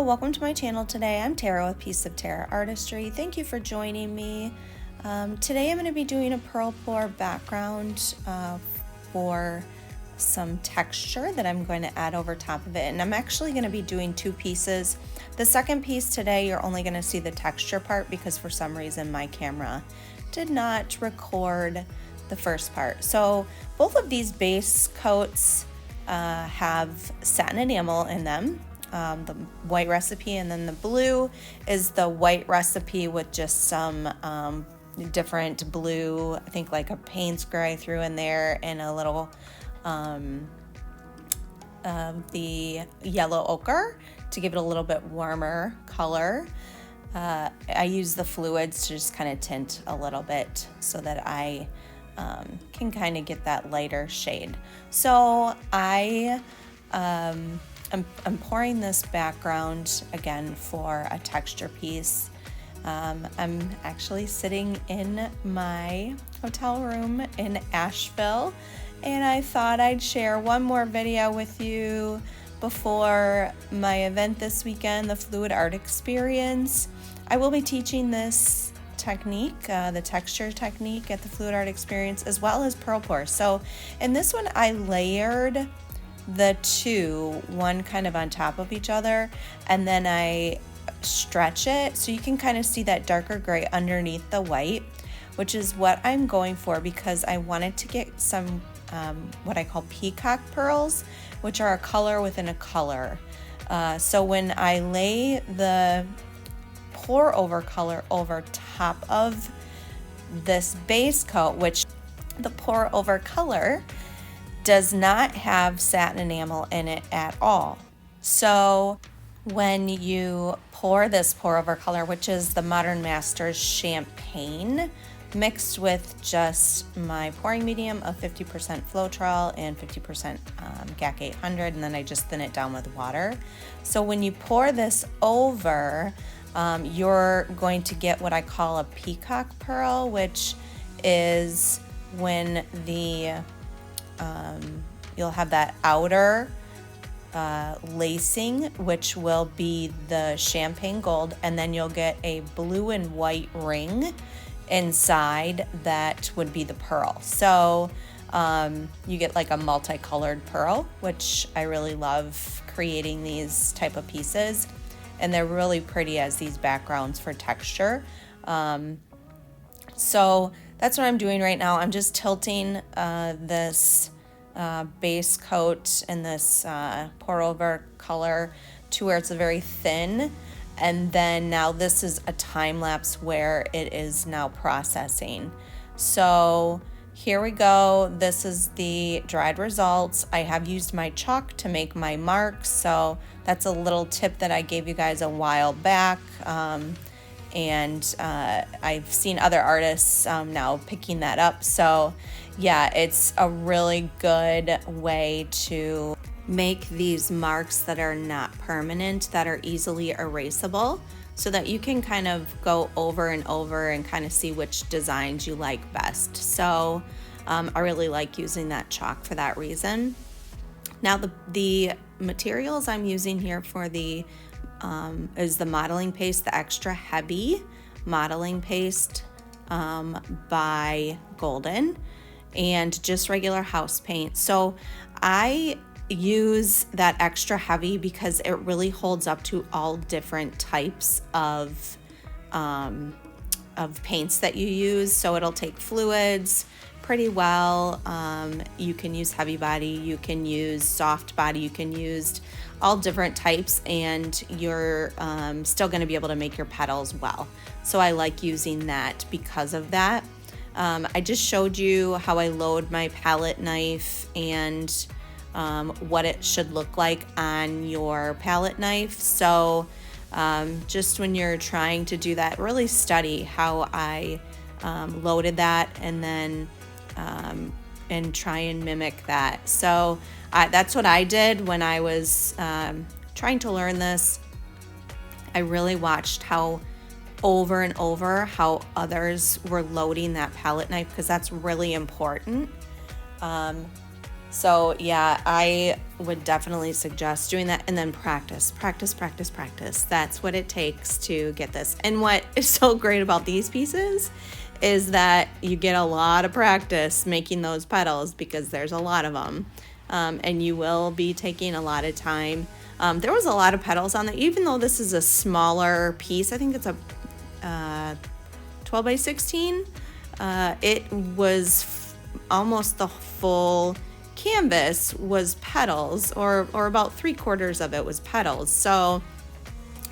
welcome to my channel today. I'm Tara with Piece of Tara Artistry. Thank you for joining me. Today I'm going to be doing a pearl pour background for some texture that I'm going to add over top of it. And I'm actually going to be doing two pieces. The second piece today, you're only going to see the texture part because for some reason my camera did not record the first part. So both of these base coats have satin enamel in them. The white recipe, and then the blue is the white recipe with just some different blue, I think like a Payne's gray I threw in there, and a little the yellow ochre to give it a little bit warmer color. I use the fluids to just kind of tint a little bit so that I can kind of get that lighter shade. So I'm pouring this background again for a texture piece. I'm actually sitting in my hotel room in Asheville, and I thought I'd share one more video with you before my event this weekend, the Fluid Art Experience. I will be teaching this technique, the texture technique at the Fluid Art Experience, as well as pearl pour. So in this one, I layered the two, one kind of on top of each other, and then I stretch it so you can kind of see that darker gray underneath the white, which is what I'm going for because I wanted to get some what I call peacock pearls, which are a color within a color. So when I lay the pour over color over top of this base coat, which the pour over color does not have satin enamel in it at all. So when you pour this pour over color, which is the Modern Masters Champagne, mixed with just my pouring medium of 50% Floetrol and 50% GAC 800, and then I just thin it down with water. So when you pour this over, you're going to get what I call a peacock pearl, which is when the you'll have that outer lacing, which will be the champagne gold, and then you'll get a blue and white ring inside that would be the pearl. So you get like a multicolored pearl, which I really love creating these type of pieces, and they're really pretty as these backgrounds for texture. So that's what I'm doing right now. I'm just tilting this base coat and this pour over color to where it's very thin, and then now this is a time lapse where it is now processing. So here we go. This is the dried results. I have used my chalk to make my marks, so that's a little tip that I gave you guys a while back. And I've seen other artists now picking that up. So yeah, it's a really good way to make these marks that are not permanent, that are easily erasable, so that you can kind of go over and over and kind of see which designs you like best. So I really like using that chalk for that reason. Now the materials I'm using here for the is the modeling paste, the extra heavy modeling paste by Golden, and just regular house paint. So I use that extra heavy because it really holds up to all different types of paints that you use. So it'll take fluids pretty well. You can use heavy body, you can use soft body, you can use all different types, and you're still going to be able to make your petals well. So I like using that because of that. I just showed you how I load my palette knife and what it should look like on your palette knife. So just when you're trying to do that, really study how I loaded that, and then and try and mimic that. So that's what I did when I was trying to learn this. I really watched how over and over how others were loading that palette knife, because that's really important. So yeah, I would definitely suggest doing that, and then practice. That's what it takes to get this. And what is so great about these pieces is that you get a lot of practice making those petals because there's a lot of them. And you will be taking a lot of time. There was a lot of petals on there, even though this is a smaller piece. I think it's a 12 by 16. It was almost the full canvas was petals, or about 3/4 of it was petals. So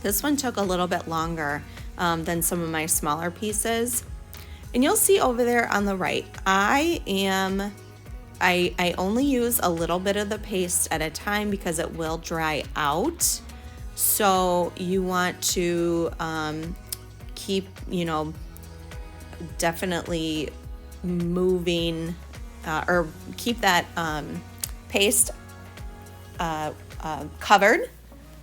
this one took a little bit longer than some of my smaller pieces. And you'll see over there on the right, I only use a little bit of the paste at a time because it will dry out. So you want to keep, definitely moving or keep that paste covered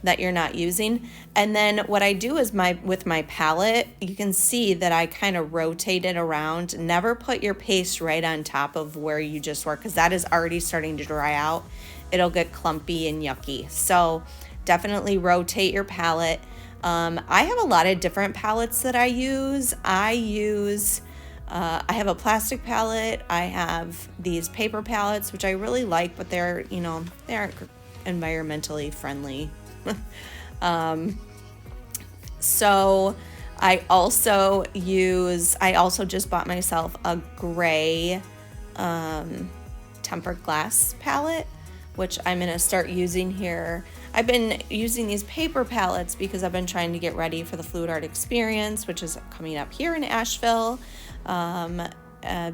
that you're not using. And then what I do is with my palette, you can see that I kind of rotate it around. Never put your paste right on top of where you just were, because that is already starting to dry out. It'll get clumpy and yucky. So definitely rotate your palette. I have a lot of different palettes that I use. I have a plastic palette. I have these paper palettes, which I really like, but they aren't environmentally friendly. So I also just bought myself a gray tempered glass palette, which I'm going to start using here. I've been using these paper palettes because I've been trying to get ready for the Fluid Art Experience, which is coming up here in Asheville.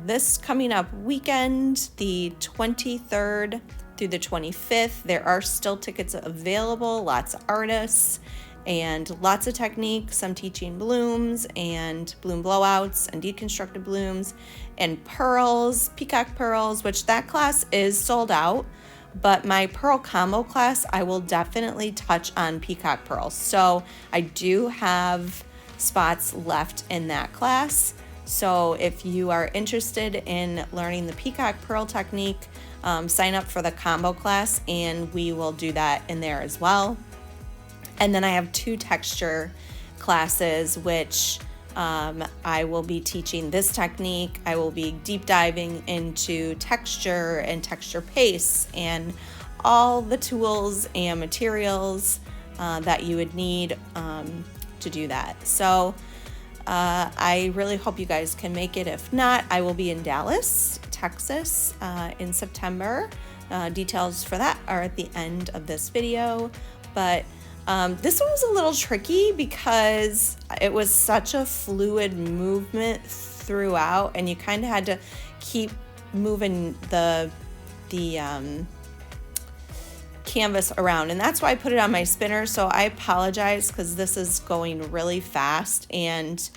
This coming up weekend, the 23rd through the 25th. There are still tickets available, lots of artists and lots of techniques. I'm teaching blooms and bloom blowouts and deconstructed blooms and pearls, peacock pearls, which that class is sold out. But my pearl combo class, I will definitely touch on peacock pearls. So I do have spots left in that class. So if you are interested in learning the peacock pearl technique, sign up for the combo class and we will do that in there as well. And then I have 2 texture classes, which I will be teaching this technique. I will be deep diving into texture and texture pastes and all the tools and materials that you would need to do that. So I really hope you guys can make it. If not, I will be in Dallas, Texas in September. Details for that are at the end of this video. But this one was a little tricky because it was such a fluid movement throughout, and you kind of had to keep moving the canvas around, and that's why I put it on my spinner. So I apologize because this is going really fast and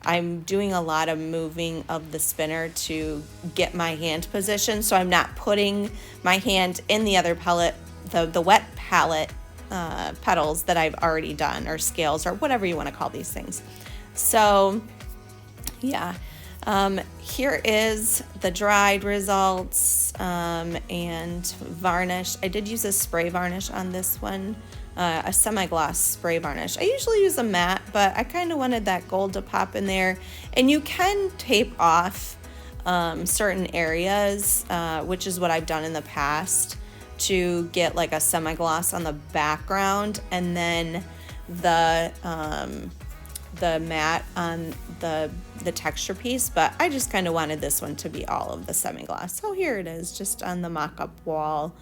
I'm doing a lot of moving of the spinner to get my hand position, so I'm not putting my hand in the other palette, the wet palette petals that I've already done, or scales, or whatever you want to call these things. So yeah, here is the dried results and varnish. I did use a spray varnish on this one, a semi-gloss spray varnish. I usually use a matte, but I kind of wanted that gold to pop in there. And you can tape off certain areas, which is what I've done in the past, to get like a semi-gloss on the background, and then the matte on the texture piece. But I just kind of wanted this one to be all of the semi-gloss. So here it is, just on the mock-up wall,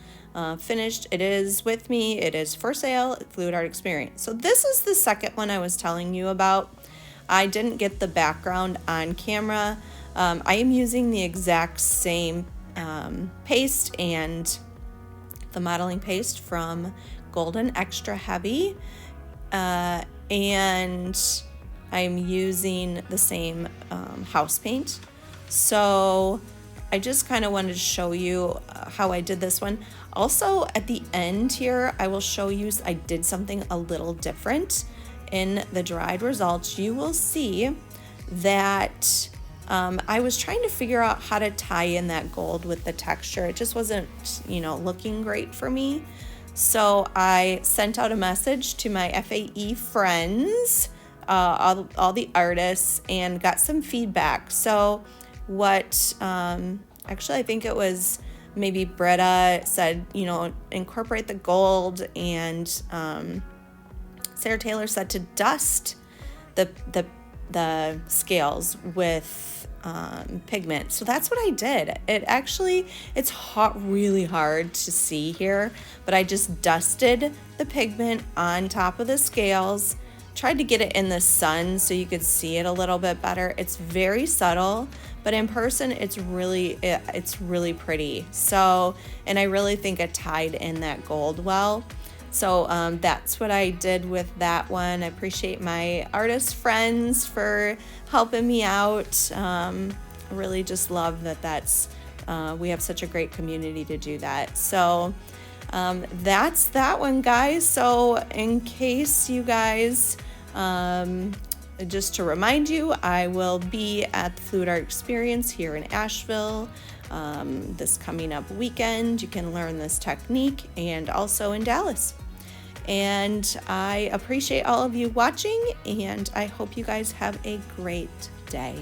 finished. It is with me. It is for sale at Fluid Art Experience. So this is the second one I was telling you about. I didn't get the background on camera. I am using the exact same paste and the modeling paste from Golden Extra Heavy, and I'm using the same house paint. So I just kind of wanted to show you how I did this one. Also at the end here, I will show you, I did something a little different in the dried results. You will see that I was trying to figure out how to tie in that gold with the texture. It just wasn't, looking great for me. So I sent out a message to my FAE friends, all the artists, and got some feedback. So actually I think it was maybe Britta said, incorporate the gold, and Sarah Taylor said to dust the scales with pigment. So that's what I did. It's really hard to see here, but I just dusted the pigment on top of the scales, tried to get it in the sun so you could see it a little bit better. It's very subtle, but in person it's really pretty. So, and I really think it tied in that gold well. So that's what I did with that one. I appreciate my artist friends for helping me out. I really just love that's we have such a great community to do that. So that's that one, guys. So in case you guys, just to remind you, I will be at the Fluid Art Experience here in Asheville this coming up weekend. You can learn this technique, and also in Dallas. And I appreciate all of you watching, and I hope you guys have a great day.